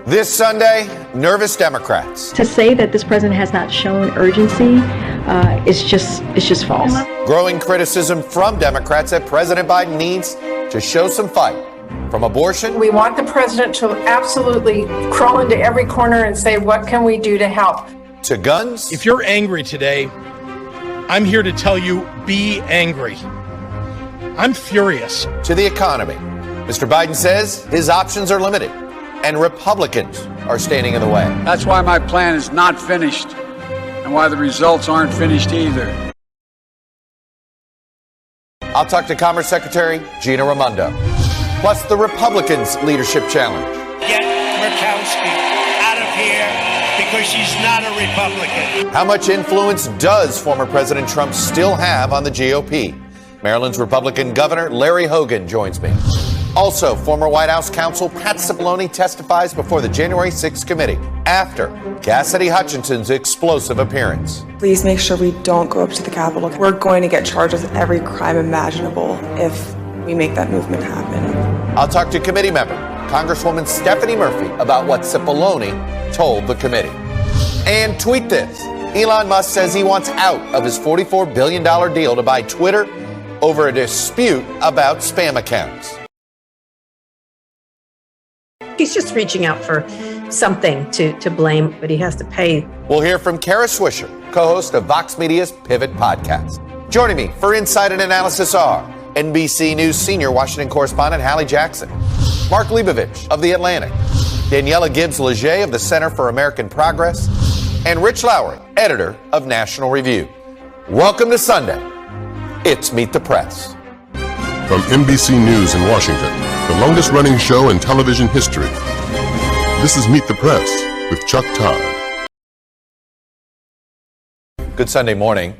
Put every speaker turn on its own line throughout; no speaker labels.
This Sunday, nervous Democrats.
To say that this president has not shown urgency is just false.
Growing criticism from Democrats that President Biden needs to show some fight. From abortion.
We want the president to absolutely crawl into every corner and say, what can we do to help?
To guns.
If you're angry today, I'm here to tell you, be angry. I'm furious.
To the economy. Mr. Biden says his options are limited, and Republicans are standing in the way.
That's why my plan is not finished, and why the results aren't finished either.
I'll talk to Commerce Secretary Gina Raimondo. Plus the Republicans' leadership challenge.
Get Murkowski out of here because she's not a Republican.
How much influence does former President Trump still have on the GOP? Maryland's Republican Governor Larry Hogan joins me. Also, former White House counsel Pat Cipollone testifies before the January 6th committee after Cassidy Hutchinson's explosive appearance.
Please make sure we don't go up to the Capitol. We're going to get charged with every crime imaginable if we make that movement happen.
I'll talk to committee member Congresswoman Stephanie Murphy about what Cipollone told the committee. And tweet this. Elon Musk says he wants out of his $44 billion deal to buy Twitter over a dispute about spam accounts.
He's just reaching out for something to blame, but he has to pay.
We'll hear from Kara Swisher, co-host of Vox Media's Pivot podcast. Joining me for Insight and Analysis are NBC News senior Washington correspondent Hallie Jackson, Mark Leibovich of The Atlantic, Daniela Gibbs-Leger of the Center for American Progress, and Rich Lowry, editor of National Review. Welcome to Sunday. It's Meet the Press.
From NBC News in Washington, the longest-running show in television history, this is Meet the Press with Chuck Todd.
Good Sunday morning.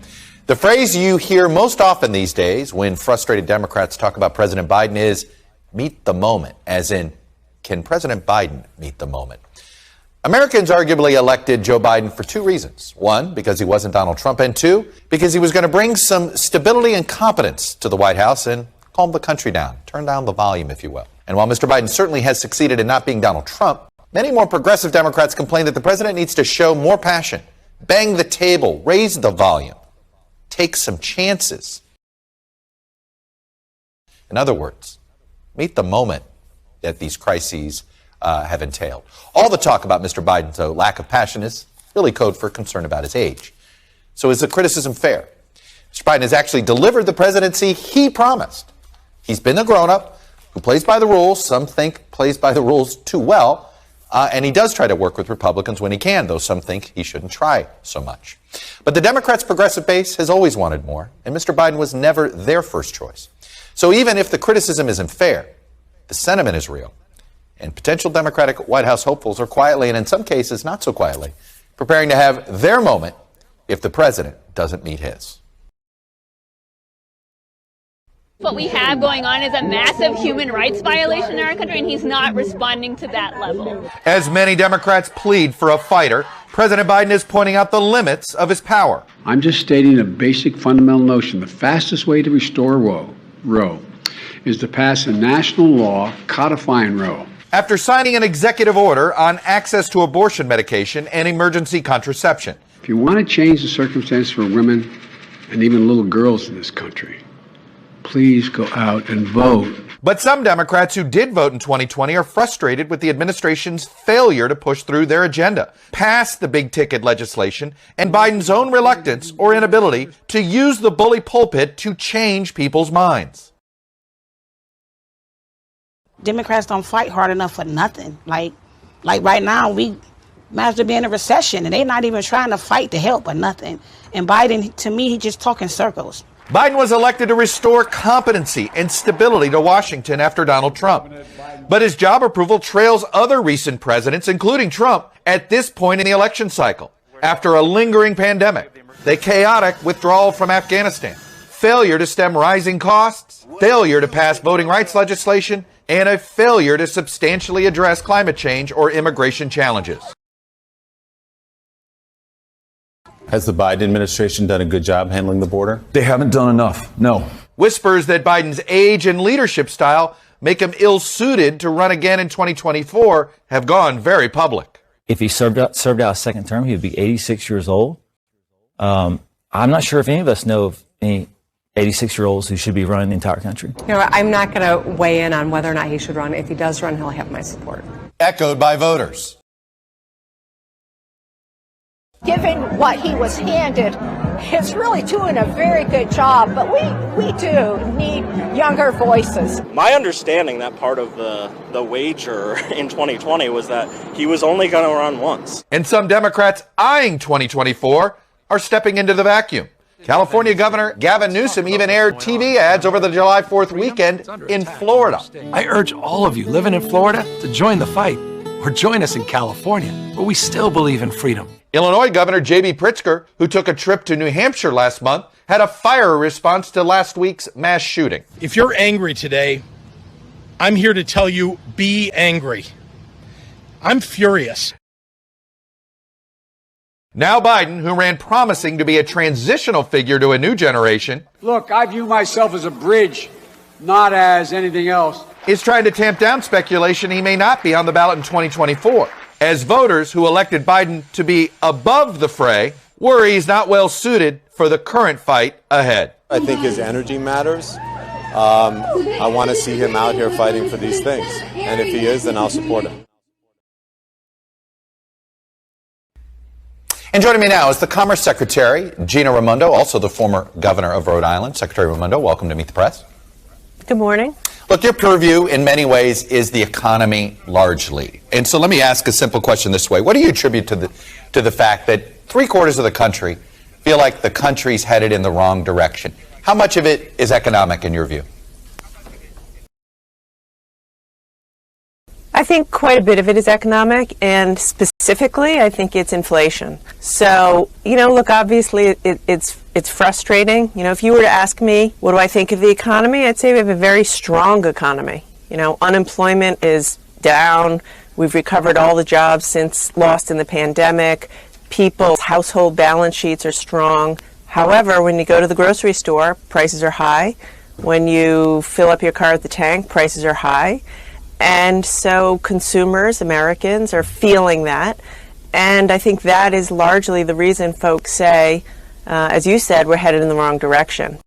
The phrase you hear most often these days when frustrated Democrats talk about President Biden is meet the moment, as in, can President Biden meet the moment? Americans arguably elected Joe Biden for two reasons. One, because he wasn't Donald Trump, and two, because he was going to bring some stability and competence to the White House and calm the country down, turn down the volume, if you will. And while Mr. Biden certainly has succeeded in not being Donald Trump, many more progressive Democrats complain that the president needs to show more passion, bang the table, raise the volume, take some chances. In other words, meet the moment that these crises have entailed. All the talk about Mr. Biden's lack of passion is really code for concern about his age. So is the criticism fair? Mr. Biden has actually delivered the presidency he promised. He's been the grown-up who plays by the rules. Some think plays by the rules too well. And he does try to work with Republicans when he can, though some think he shouldn't try so much. But the Democrats' progressive base has always wanted more, and Mr. Biden was never their first choice. So even if the criticism isn't fair, the sentiment is real. And potential Democratic White House hopefuls are quietly, and in some cases not so quietly, preparing to have their moment if the president doesn't meet his.
What we have going on is a massive human rights violation in our country, and he's not responding to that level.
As many Democrats plead for a fighter, President Biden is pointing out the limits of his power.
I'm just stating a basic fundamental notion. The fastest way to restore Roe is to pass a national law codifying Roe.
After signing an executive order on access to abortion medication and emergency contraception.
If you want to change the circumstances for women and even little girls in this country, please go out and vote.
But some Democrats who did vote in 2020 are frustrated with the administration's failure to push through their agenda, pass the big-ticket legislation, and Biden's own reluctance or inability to use the bully pulpit to change people's minds.
Democrats don't fight hard enough for nothing. Like right now, we might as well be in a recession, and they're not even trying to fight to help or nothing. And Biden, to me, he's just talking circles.
Biden was elected to restore competency and stability to Washington after Donald Trump. But his job approval trails other recent presidents, including Trump, at this point in the election cycle. After a lingering pandemic, the chaotic withdrawal from Afghanistan, failure to stem rising costs, failure to pass voting rights legislation, and a failure to substantially address climate change or immigration challenges.
Has the Biden administration done a good job handling the border?
They haven't done enough, no.
Whispers that Biden's age and leadership style make him ill-suited to run again in 2024 have gone very public.
If he served out a second term, he would be 86 years old. I'm not sure if any of us know of any 86-year-olds who should be running the entire country.
You know, I'm not going to weigh in on whether or not he should run. If he does run, he'll have my support.
Echoed by voters.
Given what he was handed, he's really doing a very good job, but we do need younger voices.
My understanding that part of the wager in 2020 was that he was only going to run once.
And some Democrats eyeing 2024 are stepping into the vacuum. California Governor Gavin Newsom even aired TV ads over the July 4th weekend in Florida.
I urge all of you living in Florida to join the fight, or join us in California, where we still believe in freedom.
Illinois Governor J.B. Pritzker, who took a trip to New Hampshire last month, had a fire response to last week's mass shooting.
If you're angry today, I'm here to tell you, be angry. I'm furious.
Now Biden, who ran promising to be a transitional figure to a new generation,
Look, I view myself as a bridge, not as anything else.
is trying to tamp down speculation he may not be on the ballot in 2024, as voters who elected Biden to be above the fray worry he's not well suited for the current fight ahead.
I think his energy matters. I want to see him out here fighting for these things. And if he is, then I'll support him.
And joining me now is the Commerce Secretary, Gina Raimondo, also the former governor of Rhode Island. Secretary Raimondo, welcome to Meet the Press.
Good morning.
Look, your purview in many ways is the economy largely. And so let me ask a simple question this way. What do you attribute to the fact that 3/4 of the country feel like the country's headed in the wrong direction? How much of it is economic in your view?
I think quite a bit of it is economic, and specifically, I think it's inflation. So, look, obviously, it's frustrating. If you were to ask me, what do I think of the economy? I'd say we have a very strong economy. Unemployment is down. We've recovered all the jobs since lost in the pandemic. People's household balance sheets are strong. However, when you go to the grocery store, prices are high. When you fill up your car at the tank, prices are high. And so consumers, Americans, are feeling that. And I think that is largely the reason folks say, as you said, we're headed in the wrong direction.